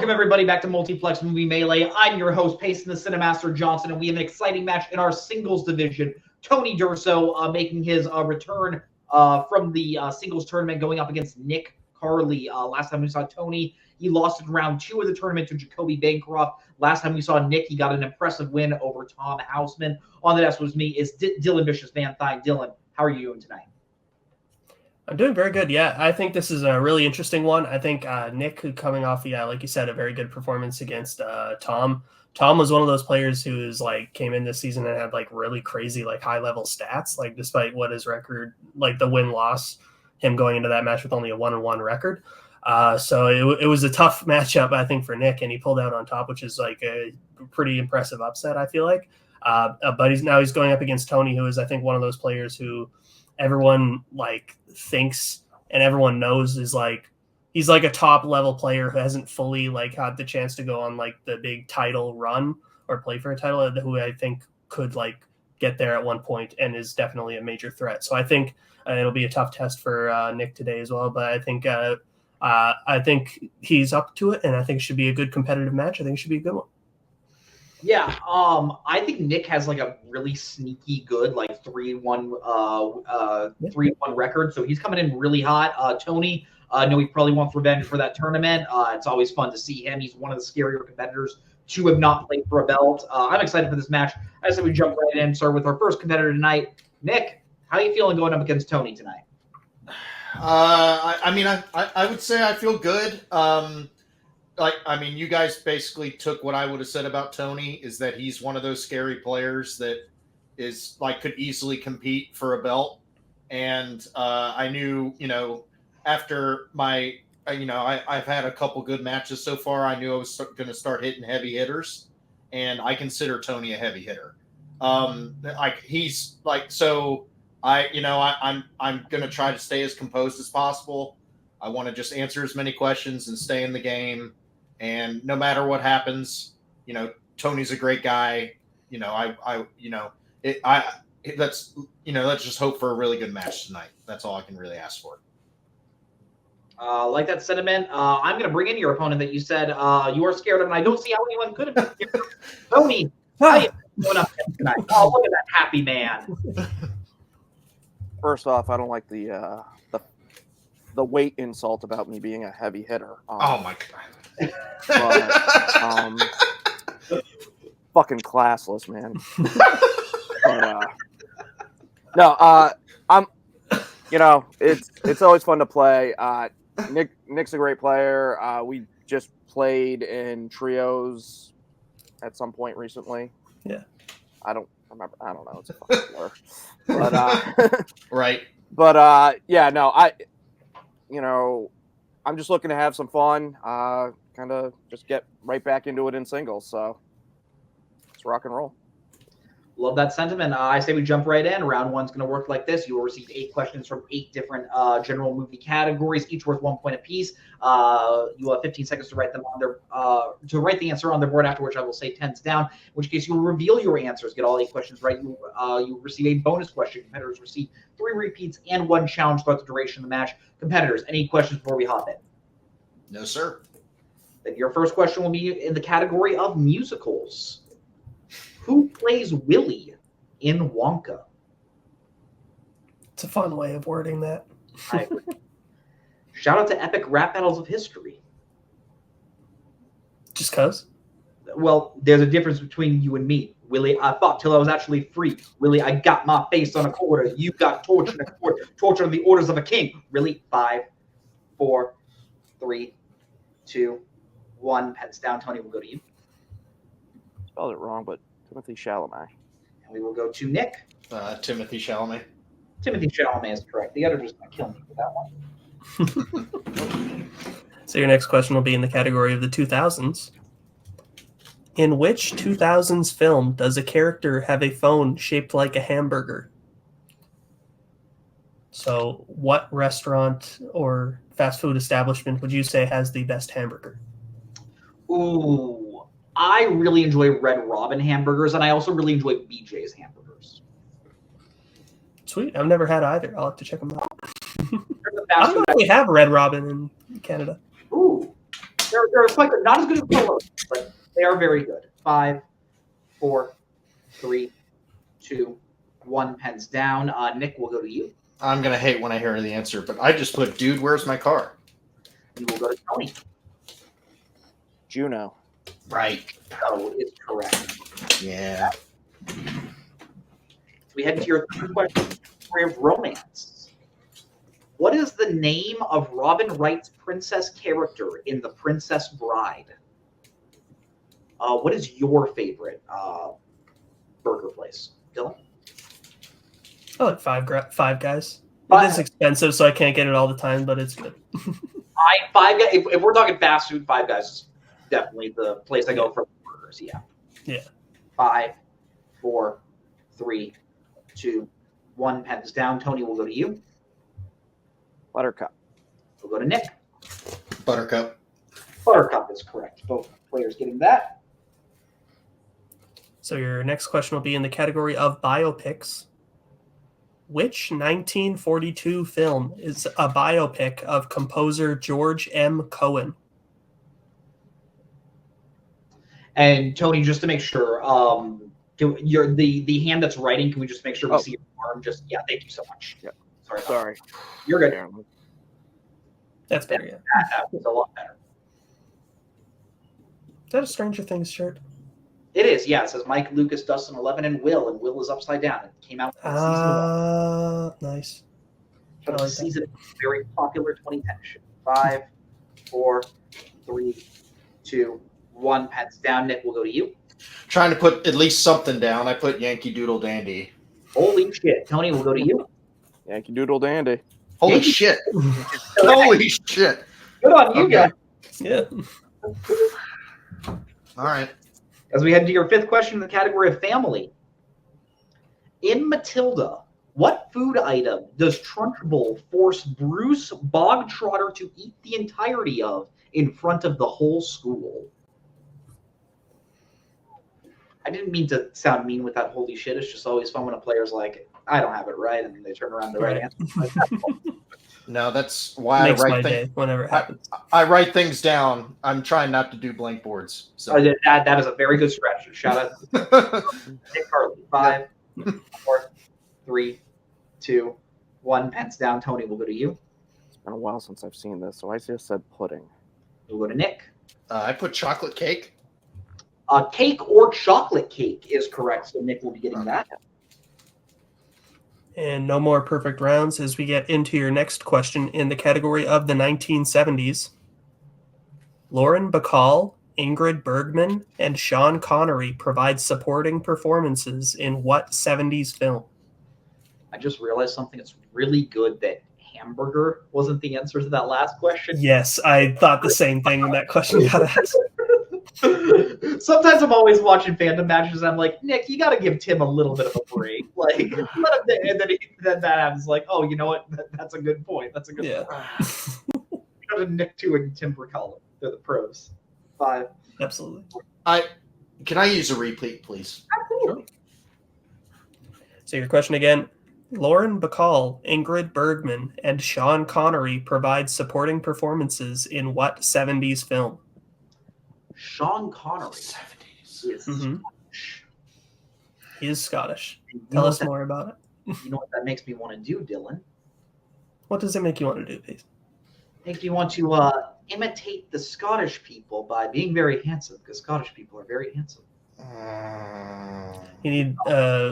Welcome, everybody, back to Multiplex Movie Melee. I'm your host, Payson the Cinemaster Johnson, and we have an exciting match in our singles division. Tony Durso making his return from the singles tournament, going up against Nick Carley. Last time we saw Tony, he lost in round 2 of the tournament to Jacoby Bancroft. Last time we saw Nick, he got an impressive win over Tom Houseman. On the desk with me is Dylan Vicious Van Thine. Dylan, how are you doing tonight? I'm doing very good. Yeah, I think this is a really interesting one. I think Nick, coming off, like you said, a very good performance against Tom. Tom was one of those players who is came in this season and had really crazy high level stats. Despite what his record, the win loss, him going into that match with only a 1-1 record. So it was a tough matchup, I think, for Nick, and he pulled out on top, which is a pretty impressive upset, I feel like. But he's going up against Tony, who is, I think, one of those players who everyone thinks and everyone knows is he's a top level player who hasn't fully had the chance to go on the big title run or play for a title, who I think could get there at one point and is definitely a major threat. So I think it'll be a tough test for Nick today as well, but I think he's up to it, and I think it should be a good competitive match. I think it should be a good one. Yeah, I think Nick has a really sneaky good 3-1 record, so he's coming in really hot. Tony, I know he probably wants revenge for that tournament. It's always fun to see him. He's one of the scarier competitors to have not played for a belt. I'm excited for this match. I said we jump right in, start with our first competitor tonight. Nick, how are you feeling going up against Tony tonight? I would say I feel good. You guys basically took what I would have said about Tony, is that he's one of those scary players that is could easily compete for a belt. And I knew, after my, I've had a couple good matches so far. I knew I was going to start hitting heavy hitters, and I consider Tony a heavy hitter. I'm going to try to stay as composed as possible. I want to just answer as many questions and stay in the game. And no matter what happens, Tony's a great guy. Let's just hope for a really good match tonight. That's all I can really ask for. Like that sentiment. I'm going to bring in your opponent that you said you are scared of, and I don't see how anyone could have been scared of. Tony, how are you going up tonight? Oh, look at that happy man. First off, I don't like the weight insult about me being a heavy hitter. Oh my god. But, fucking classless, man. I'm. It's always fun to play. Nick's a great player. We just played in trios at some point recently. Yeah. I don't remember. I don't know. It's a fucking blur. But right. But I'm just looking to have some fun. Kind of just get right back into it in singles. So let's rock and roll. Love that sentiment. I say we jump right in. Round one's going to work like this. You will receive 8 questions from 8 different general movie categories, each worth 1 point apiece. You have 15 seconds to write them on their write the answer on their board, after which I will say 10's down, in which case you will reveal your answers. Get all 8 questions right. You receive a bonus question. Competitors receive 3 repeats and 1 challenge throughout the duration of the match. Competitors, any questions before we hop in? No, sir. Then your first question will be in the category of musicals. Who plays Willie in Wonka? It's a fun way of wording that. Shout out to epic rap battles of history. Just cause? Well, there's a difference between you and me. Willie, I fought till I was actually free. Willie, I got my face on a quarter. You got tortured in a quarter. Tortured on the orders of a king. Really? 5, 4, 3, 2, 1. Pens down. Tony, will go to you. Spelled it wrong, but Timothy Chalamet. And we will go to Nick. Timothy Chalamet. Timothy Chalamet is correct. The editor's going to kill me for that one. So your next question will be in the category of the 2000s. In which 2000s film does a character have a phone shaped like a hamburger? So what restaurant or fast food establishment would you say has the best hamburger? Ooh, I really enjoy Red Robin hamburgers, and I also really enjoy BJ's hamburgers. Sweet. I've never had either. I'll have to check them out. I don't know if we have Red Robin in Canada. Ooh. They're quite good. Not as good as Polo, but they are very good. 5, 4, 3, 2, 1. Pens down. Nick, we'll go to you. I'm going to hate when I hear the answer, but I just put, dude, where's my car? You will go to Tony. Juno. Right. No is correct. Yeah. So we head into your third question. Category of romance. What is the name of Robin Wright's princess character in The Princess Bride? What is your favorite burger place, Dylan? I like Five Guys. Five- It is expensive, so I can't get it all the time, but it's good. Five Guys. If we're talking fast food, Five Guys is definitely the place I go for burgers. Yeah. Yeah. 5, 4, 3, 2, 1. Pens down. Tony, will go to you. Buttercup. We'll go to Nick. Buttercup. Buttercup is correct. Both players getting that. So your next question will be in the category of biopics. Which 1942 film is a biopic of composer George M. Cohen? And Tony, just to make sure, you're the hand that's writing. Can we just make sure we see your arm? Thank you so much. Yeah. Sorry. You're good. Yeah. That's better, yeah. That was a lot better. Is that a Stranger Things shirt? It is, yeah. It says Mike, Lucas, Dustin, 11, and Will is upside down. It came out in season 1. Nice. But the season very popular 2010 show. 5, 4, 3, 2, 1. Pens down. Nick, we'll go to you. Trying to put at least something down. I put Yankee Doodle Dandy. Holy shit. Tony, we'll go to you. Yankee Doodle Dandy. Holy shit. Holy shit. Good on you guys. Yeah. All right. As we head to your fifth question in the category of family. In Matilda, what food item does Trunchbull force Bruce Bogtrotter to eat the entirety of in front of the whole school? I didn't mean to sound mean with that holy shit. It's just always fun when a player's like, I don't have it right, and they turn around the right answer. No, that's why Makes I my write day whenever it happens. I write things down. I'm trying not to do blank boards. So. That is a very good stretch. Shout out to Nick Carley. 5, 4, 3, 2, 1. Pens down. Tony, we'll go to you. It's been a while since I've seen this, so I just said pudding. We'll go to Nick. I put chocolate cake. Cake or chocolate cake is correct, so Nick will be getting that. And no more perfect rounds as we get into your next question in the category of the 1970s. Lauren Bacall, Ingrid Bergman, and Sean Connery provide supporting performances in what 70s film? I just realized something that's really good, that hamburger wasn't the answer to that last question. Yes, I thought the same thing when that question got asked. Sometimes I'm always watching fandom matches and I'm like, Nick, you got to give Tim a little bit of a break. Like, let him, and then that happens. Like, oh, you know what? That's a good point. That's a good point. Go to Nick 2 and Tim Brzakala. They're the pros. 5. Absolutely. Can I use a repeat, please? Absolutely. So your question again. Lauren Bacall, Ingrid Bergman, and Sean Connery provide supporting performances in what 70s film? Sean Connery. 70s. Is Scottish. He is Scottish. Tell us more about it. You know what that makes me want to do, Dylan? What does it make you want to do, please? Makes me want to imitate the Scottish people by being very handsome, because Scottish people are very handsome. You need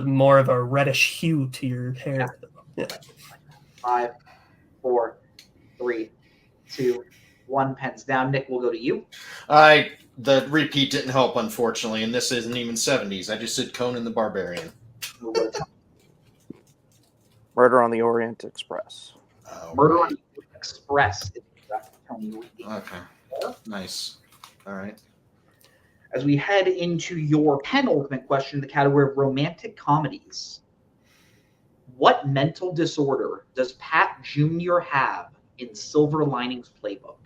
more of a reddish hue to your hair. Yeah. 5, 4, 3, 2, 1. Pens down. Nick, will go to you. The repeat didn't help, unfortunately, and this isn't even 70s. I just said Conan the Barbarian. We'll go to Murder on the Orient Express. Murder on the Orient Express. Tony. Okay. Nice. All right. As we head into your penultimate question, the category of romantic comedies. What mental disorder does Pat Jr. have in Silver Linings Playbook?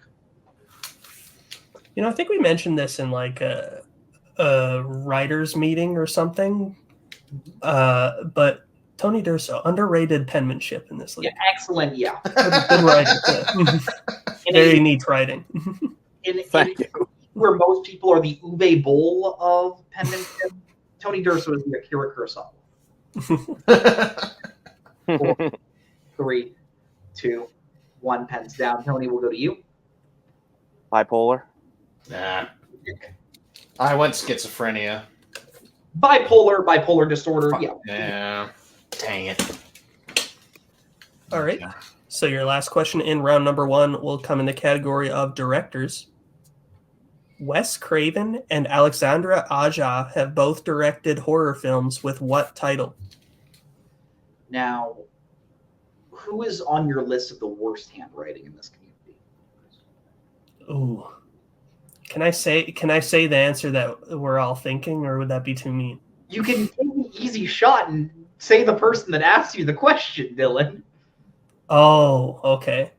You know, I think we mentioned this in like a writers meeting or something. But Tony Durso, underrated penmanship in this league. Yeah, excellent. Yeah. Good writing. Very neat writing. Thank you. Where most people are the Uwe Boll of penmanship, Tony Durso is the Akira Kurosawa. 4, 3, 2, 1. Pens down. Tony, will go to you. Bipolar. Nah. I went schizophrenia. Bipolar disorder. Yeah. Yeah. Dang it. All right. So your last question in round number 1 will come in the category of directors. Wes Craven and Alexandra Aja have both directed horror films with what title? Now, who is on your list of the worst handwriting in this community? Ooh. Can I say the answer that we're all thinking, or would that be too mean? You can take an easy shot and say the person that asked you the question, Dylan. Oh, okay.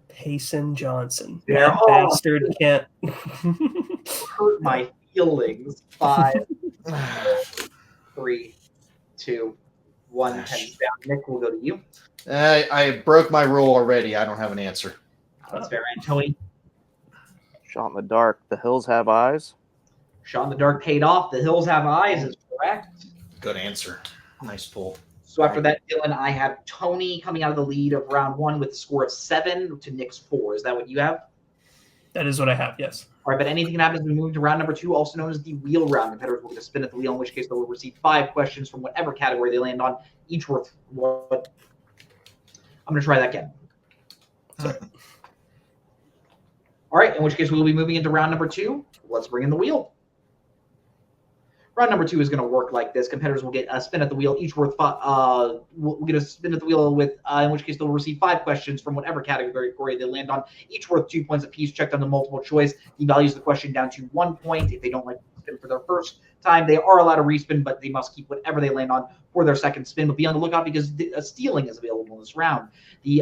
Payson Johnson. There. That bastard can't. Hurt my feelings. 5, 3, 2, 1. Pens down. Nick, will go to you. I broke my rule already. I don't have an answer. That's fair. And Tony, Shot in the dark. The hills have eyes. Shot in the dark paid off. The hills have eyes is correct. Good answer. Nice pull. So after that, Dylan, I have Tony coming out of the lead of round 1 with a score of 7 to Nick's 4. Is that what you have? That is what I have, yes. All right, but anything can happen as we move to round number 2, also known as the wheel round. Competitors will get a spin at the wheel, in which case they will receive 5 questions from whatever category they land on, each worth what? I'm going to try that again. Sorry. All right, in which case we will be moving into round number 2. Let's bring in the wheel. Round number 2 is going to work like this. Competitors will get a spin at the wheel, each worth 5. We'll get a spin at the wheel with, in which case they'll receive 5 questions from whatever category they land on, each worth 2 points apiece. Checked on the multiple choice. He values the question down to 1 point. If they don't like to spin for their first time, they are allowed to respin, but they must keep whatever they land on for their second spin. But be on the lookout because stealing is available in this round. The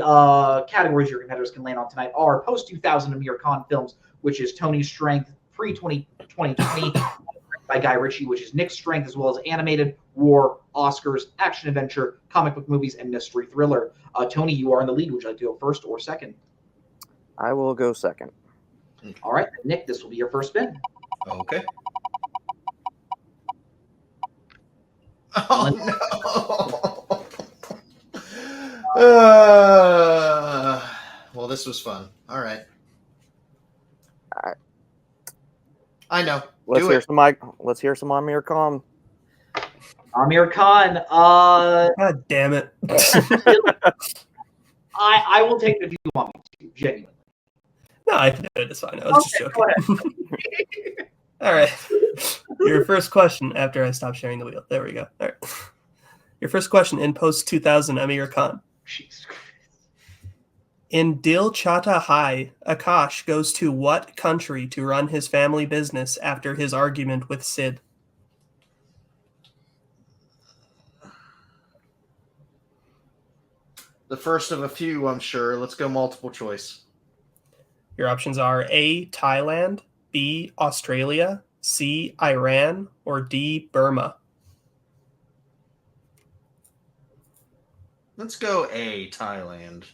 categories your competitors can land on tonight are post-2000 Amir Khan films, which is Tony's strength, pre-2020 by Guy Ritchie, which is Nick's strength, as well as animated, war, Oscars, action adventure, comic book movies, and mystery thriller. Tony, you are in the lead. Would you like to go first or second? I will go second. All right, Nick, this will be your first spin. Okay. Oh, no. Well, this was fun. All right. I know. Let's hear some Amir Khan. Amir Khan. God damn it. I will take it if you want me to, genuinely. No, I can do it. It's fine. I was just joking. All right. Your first question after I stop sharing the wheel. There we go. All right. Your first question in post-2000 Amir Khan. Jesus Christ. In Dil Chata Hai, Akash goes to what country to run his family business after his argument with Sid? The first of a few, I'm sure. Let's go multiple choice. Your options are A, Thailand, B, Australia, C, Iran, or D, Burma. Let's go A, Thailand.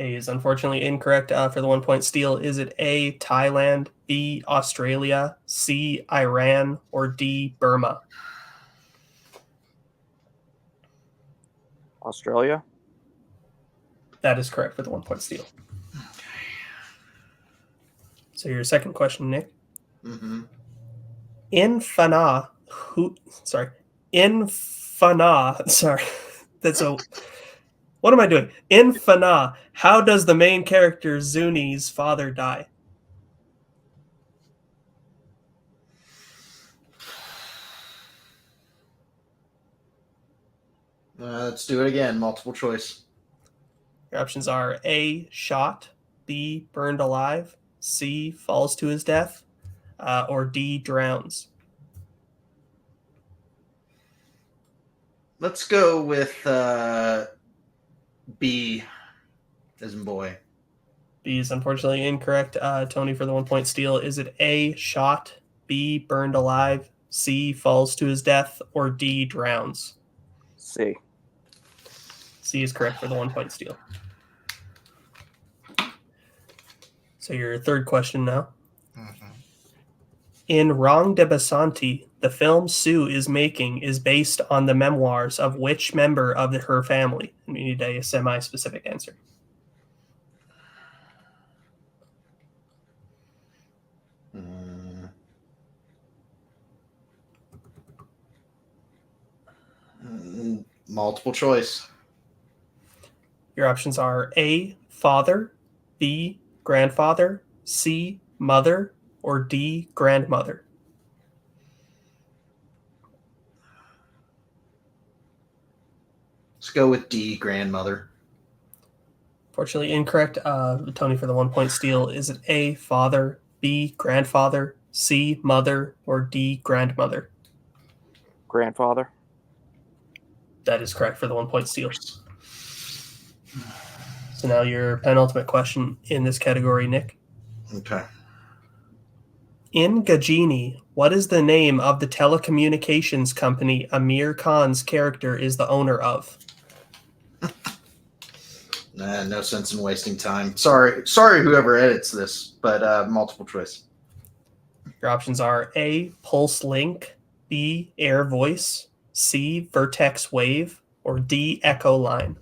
A is unfortunately incorrect for the 1 point steal. Is it A, Thailand, B, Australia, C, Iran, or D, Burma? Australia? That is correct for the 1 point steal. So your second question, Nick. Mm-hmm. In Fana, that's a... What am I doing? In Fana, how does the main character Zuni's father die? Let's do it again. Multiple choice. Your options are A, shot, B, burned alive, C, falls to his death, or D, drowns. Let's go with B as in boy. B is unfortunately incorrect. Tony, for the 1 point steal, is it A, shot, B, burned alive, C, falls to his death, or D, drowns? C. C is correct for the 1 point steal. So your third question now. Mm-hmm. In Wrong de Basanti, the film Sue is making is based on the memoirs of which member of her family? And we need a semi-specific answer. Multiple choice. Your options are A, father, B, grandfather, C, mother, or D, grandmother. Let's go with D, grandmother. Fortunately, incorrect. Tony for the 1 point steal. Is it A, father, B, grandfather, C, mother, or D, grandmother? Grandfather. That is correct for the 1 point steal. So now your penultimate question in this category, Nick. Okay. In Gajini, what is the name of the telecommunications company Amir Khan's character is the owner of? No sense in wasting time. Sorry, whoever edits this, but multiple choice. Your options are A, Pulse Link, B, Air Voice, C, Vertex Wave, or D, Echo Line.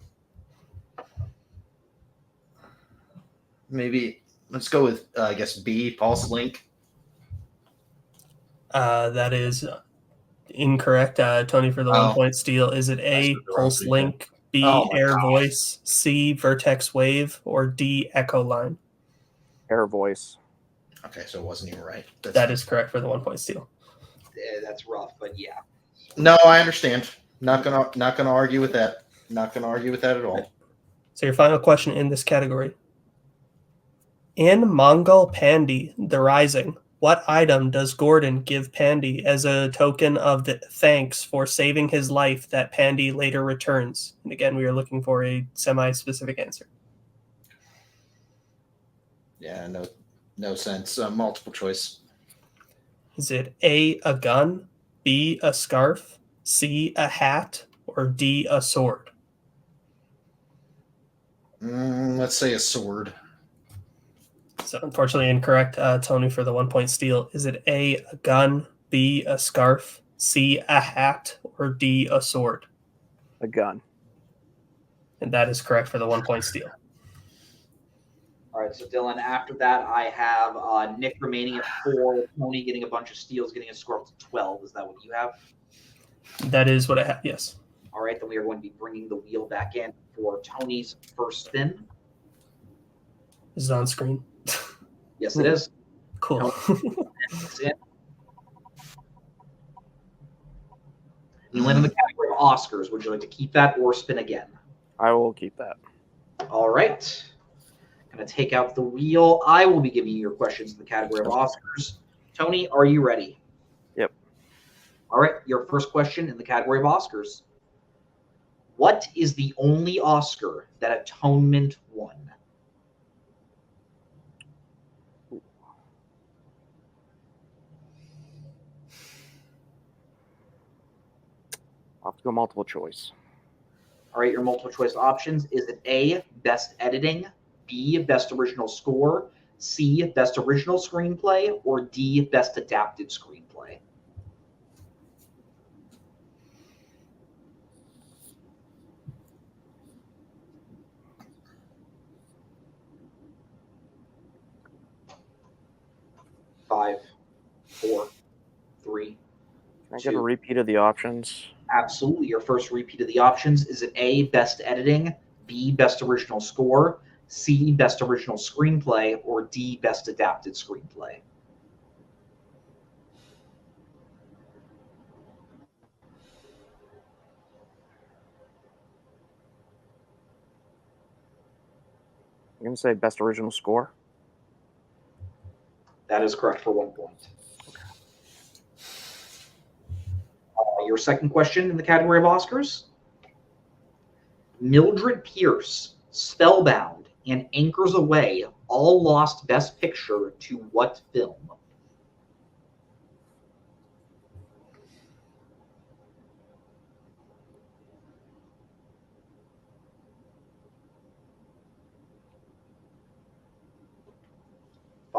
Maybe let's go with I guess B, Pulse Link. That is incorrect. Tony for the 1 point steal. Is it A, Pulse Link, B, Air Voice, C, Vertex Wave, or D, Echo Line? Air Voice. Okay, so it wasn't even right. That is correct for the 1 point steal. Yeah, that's rough, but yeah. No, I understand. Not gonna argue with that. Not gonna argue with that at all. So your final question in this category. In Mongol Pandy, The Rising, what item does Gordon give Pandy as a token of the thanks for saving his life that Pandy later returns? And again, we are looking for a semi-specific answer. Yeah, no sense. Multiple choice. Is it A, a gun, B, a scarf, C, a hat, or D, a sword? Let's say a sword. So unfortunately incorrect, Tony, for the 1 point steal. Is it A, a gun, B, a scarf, C, a hat, or D, a sword? A gun. And that is correct for the 1 point steal. All right, so Dylan, after that, I have Nick remaining at 4, Tony getting a bunch of steals, getting a score up to 12. Is that what you have? That is what I have, yes. All right, then we are going to be bringing the wheel back in for Tony's first spin. Is it on screen? Yes, it is. Cool. You land in the category of Oscars. Would you like to keep that or spin again? I will keep that. All right. Going to take out the wheel. I will be giving you your questions in the category of Oscars. Tony, are you ready? Yep. All right. Your first question in the category of Oscars. What is the only Oscar that Atonement won? I'll have to go multiple choice. All right, your multiple choice options. Is it A, Best Editing, B, Best Original Score, C, Best Original Screenplay, or D, Best Adapted Screenplay? Five, four, three. Can I get a repeat of the options? Absolutely. Your first repeat of the options. Is it A, Best Editing, B, Best Original Score, C, Best Original Screenplay, or D, Best Adapted Screenplay? I'm going to say best original score. That is correct for 1 point. Your second question in the category of Oscars. Mildred Pierce, Spellbound, and Anchors Away all lost Best Picture to what film?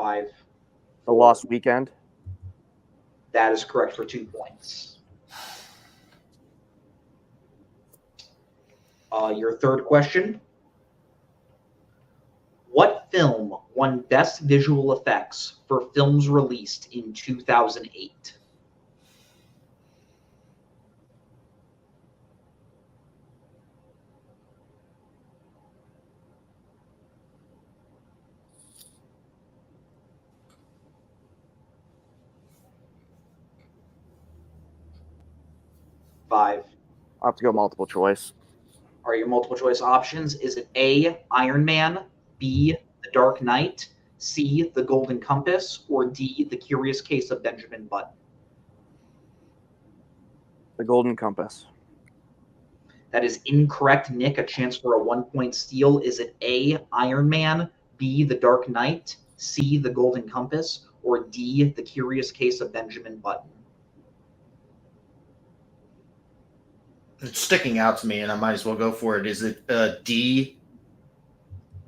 5. The Lost Weekend. That is correct for 2 points. Your third question. What film won Best Visual Effects for films released in 2008? Five. I'll have to go multiple choice. Are your multiple choice options? Is it A, Iron Man, B, The Dark Knight, C, The Golden Compass, or D, The Curious Case of Benjamin Button? The Golden Compass. That is incorrect, Nick. A chance for a 1-point steal. Is it A, Iron Man, B, The Dark Knight, C, The Golden Compass, or D, The Curious Case of Benjamin Button? It's sticking out to me, and I might as well go for it. Is it D?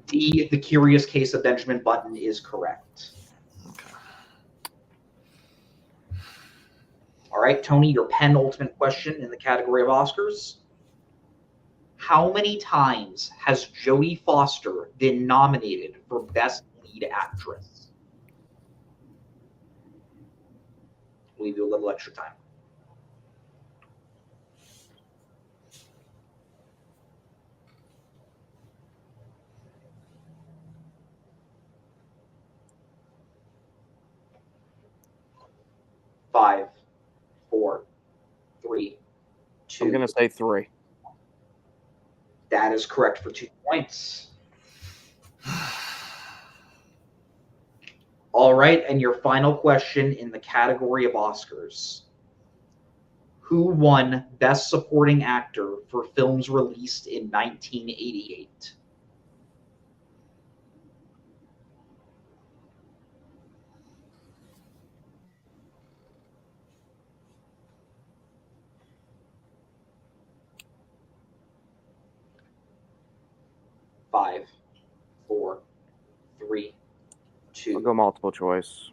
D, The Curious Case of Benjamin Button is correct. Okay. All right, Tony, your penultimate question in the category of Oscars. How many times has Jodie Foster been nominated for Best Lead Actress? We'll leave you a little extra time. Five, 4, 3, 2. I'm going to say 3. That is correct for 2 points. All right, and your final question in the category of Oscars. Who won Best Supporting Actor for films released in 1988? Five, 4, 3, 2. I'll go multiple choice.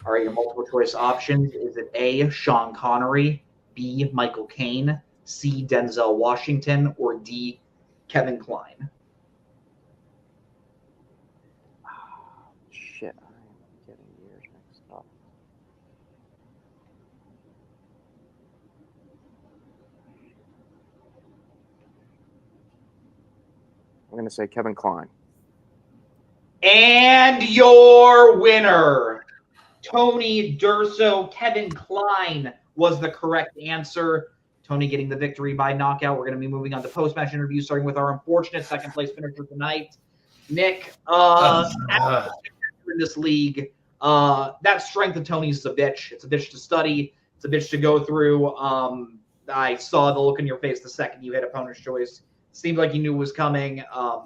All right, your multiple choice options. Is it A, Sean Connery, B, Michael Caine, C, Denzel Washington, or D, Kevin Kline? Shit, I'm getting years mixed up. I'm going to say Kevin Kline. And your winner, Tony Durso. Kevin Kline was the correct answer. Tony getting the victory by knockout. We're going to be moving on to post-match interviews, starting with our unfortunate second-place finisher tonight, Nick. In this league, that strength of Tony's is a bitch. It's a bitch to study. It's a bitch to go through. I saw the look in your face the second you hit opponent's choice. Seemed like you knew it was coming. How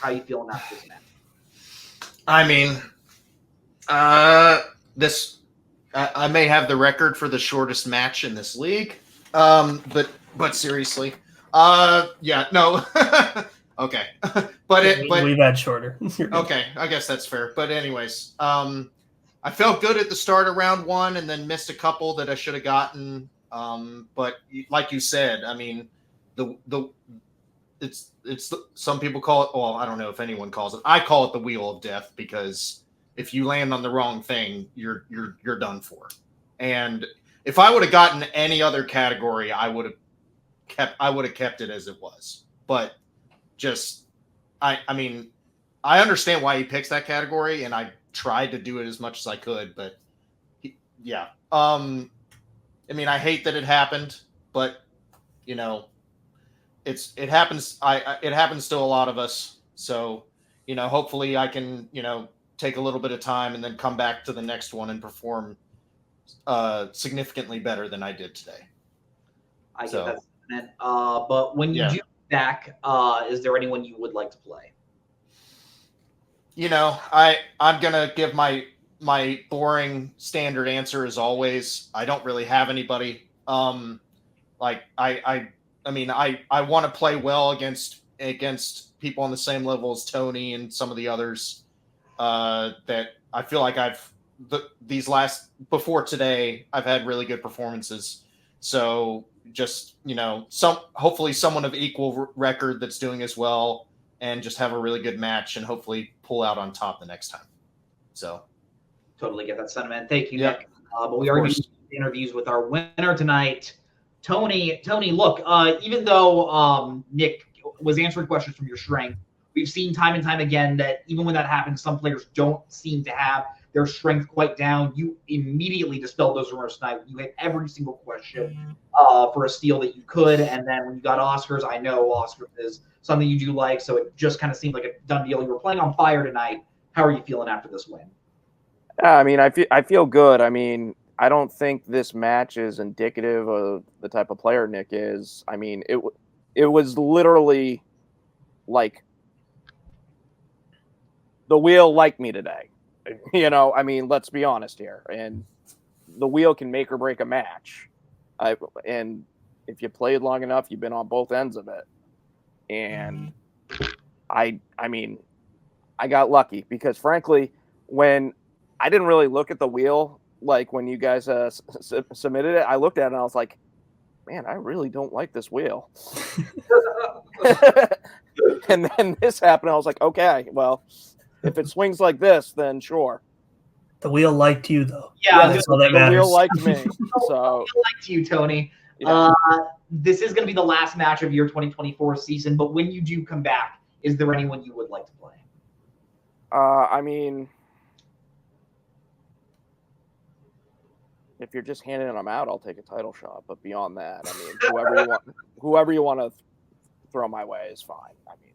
you feeling after this match? I mean, I may have the record for the shortest match in this league. But seriously, yeah, no, okay, but we've had shorter. Okay, I guess that's fair. But anyways, I felt good at the start of round 1, and then missed a couple that I should have gotten. But like you said, I mean, some people call it. Well, I don't know if anyone calls it. I call it the wheel of death, because if you land on the wrong thing, you're done for. And if I would have gotten any other category, I would have kept it as it was. But just, I mean, I understand why he picks that category, and I tried to do it as much as I could. But yeah, I mean, I hate that it happened, but you know, it happens. It happens to a lot of us. So, you know, hopefully I can, you know, take a little bit of time and then come back to the next one and perform significantly better than I did today. I get that. But when you do back, is there anyone you would like to play? You know, I'm gonna give my boring standard answer as always. I don't really have anybody. Like I mean, I want to play well against people on the same level as Tony and some of the others. that I feel like before today, I've had really good performances. So just, hopefully someone of equal record that's doing as well, and just have a really good match and hopefully pull out on top the next time. So totally get that sentiment. Thank you, Yep. Nick. But we already did interviews with our winner tonight, Tony. Tony, look, even though Nick was answering questions from your strength, we've seen time and time again that even when that happens, some players don't seem to have their strength quite down. You immediately dispelled those rumors tonight. You hit every single question for a steal that you could. And then when you got Oscars, I know Oscars is something you do like, so it just kind of seemed like a done deal. You were playing on fire tonight. How are you feeling after this win? I mean, I feel good. I mean, I don't think this match is indicative of the type of player Nick is. I mean, it was literally like the wheel liked me today. I mean, let's be honest here. And the wheel can make or break a match. And if you played long enough, you've been on both ends of it. And I mean, I got lucky because, frankly, when I didn't really look at the wheel, like when you guys submitted it, I looked at it and I was like, man, I really don't like this wheel. And then this happened. I was like, okay, well, if it swings like this, then sure. The wheel liked you, though. Yeah, that's all that matters. The wheel liked me. So the wheel liked you, Tony. Yeah. This is going to be the last match of your 2024 season, but when you do come back, is there anyone you would like to play? I mean, if you're just handing them out, I'll take a title shot. But beyond that, I mean, whoever you want to throw my way is fine. I mean,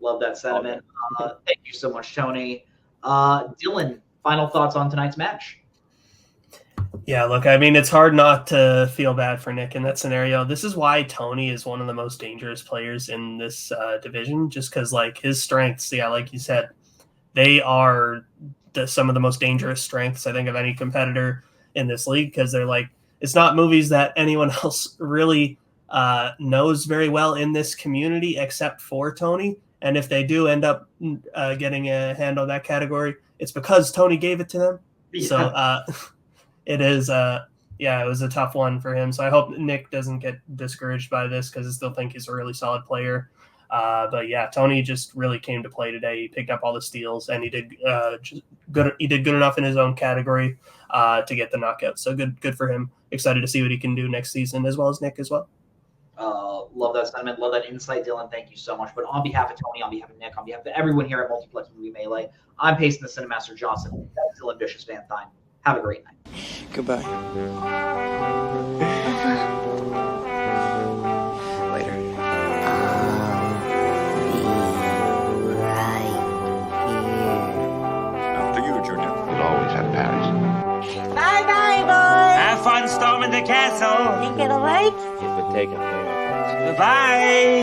love that sentiment. Thank you so much, Tony. Dylan, final thoughts on tonight's match? Yeah, look, I mean, it's hard not to feel bad for Nick in that scenario. This is why Tony is one of the most dangerous players in this division, just because, like, his strengths, yeah, like you said, they are some of the most dangerous strengths, I think, of any competitor in this league, because they're like, it's not movies that anyone else really knows very well in this community except for Tony. And if they do end up getting a hand on that category, it's because Tony gave it to them. Yeah. So it is, it was a tough one for him. So I hope Nick doesn't get discouraged by this because I still think he's a really solid player. But yeah, Tony just really came to play today. He picked up all the steals and he did good. He did good enough in his own category to get the knockout. So good for him. Excited to see what he can do next season, as well as Nick as well. Love that sentiment. Love that insight, Dylan. Thank you so much. But on behalf of Tony, on behalf of Nick, on behalf of everyone here at Multiplex Movie Melee, I'm Pacing the Cinemaster Johnson. That's Dylan Vicious Van Thine. Have a great night. Goodbye. Later. After you, Junior. You'll always have Paris. Bye-bye, boys. Have fun storming the castle. Think it'll work? If it take a Goodbye.